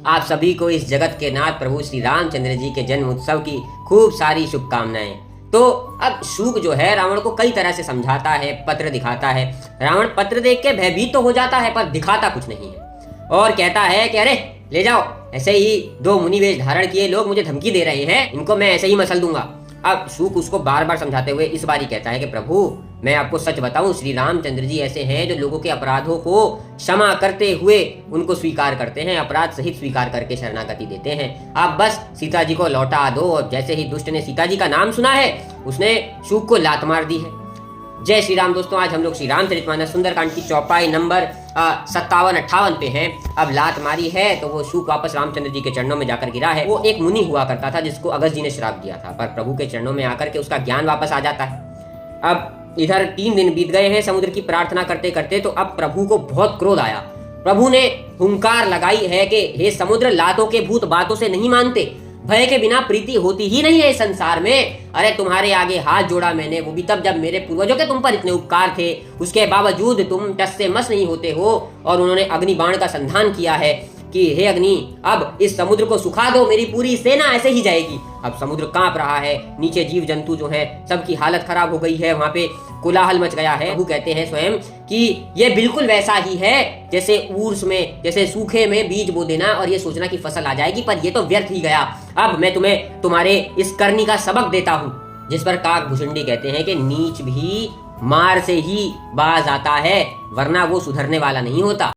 आप सभी को इस जगत के नाथ प्रभु श्री रामचंद्र जी के जन्म उत्सव की खूब सारी शुभकामनाएं। तो अब शुक जो है रावण को कई तरह से समझाता है, पत्र दिखाता है। रावण पत्र देख के भयभीत तो हो जाता है पर दिखाता कुछ नहीं है और कहता है कि अरे ले जाओ, ऐसे ही दो मुनि वेश धारण किए लोग मुझे धमकी दे रहे हैं, इनको मैं ऐसे ही मसल दूंगा। अब शुक उसको बार बार समझाते हुए इस बार ही कहता है कि प्रभु मैं आपको सच बताऊं, श्री रामचंद्र जी ऐसे हैं जो लोगों के अपराधों को क्षमा करते हुए उनको स्वीकार करते हैं, अपराध सहित स्वीकार करके शरणागति देते हैं। आप बस सीता जी को लौटा दो। और जैसे ही दुष्ट ने सीता जी का नाम सुना है उसने शुक को लात मार दी है। जय श्री राम दोस्तों, आज हम लोग श्री रामचरितमानस सुंदरकांड की चौपाई नंबर 57-58 पे हैं। अब लात मारी है तो वो शुक वापस रामचंद्र जी के चरणों में जाकर गिरा है। वो एक मुनि हुआ करता था जिसको अगस्त जी ने श्राप दिया था, पर प्रभु के चरणों में आकर के उसका ज्ञान वापस आ जाता है। अब इधर 3 दिन बीत गए हैं समुद्र की प्रार्थना करते करते, तो अब प्रभु को बहुत क्रोध आया। प्रभु ने हुंकार लगाई है कि हे समुद्र, लातों के भूत बातों से नहीं मानते, भय के बिना प्रीति होती ही नहीं है इस संसार में। अरे तुम्हारे आगे हाथ जोड़ा मैंने, वो भी तब जब मेरे पूर्वजों के तुम पर इतने उपकार थे, उसके बावजूद तुम टस से मस नहीं होते हो। और उन्होंने अग्नि बाण का संधान किया है कि हे अग्नि, अब इस समुद्र को सुखा दो, मेरी पूरी सेना ऐसे ही जाएगी। अब समुद्र कांप रहा है, नीचे जीव जंतु जो हैं सबकी हालत खराब हो गई है, वहां पे कोलाहल मच गया है। प्रभु कहते हैं स्वयं कि ये बिल्कुल वैसा ही है जैसे ऊर्स में, जैसे सूखे में बीज बो देना और ये सोचना कि फसल आ जाएगी, पर ये तो व्यर्थ ही गया। अब मैं तुम्हें तुम्हारे इस करनी का सबक देता हूँ। जिस पर काक भुसुंडी कहते हैं कि नीच भी मार से ही बाज आता है, वरना वो सुधरने वाला नहीं होता।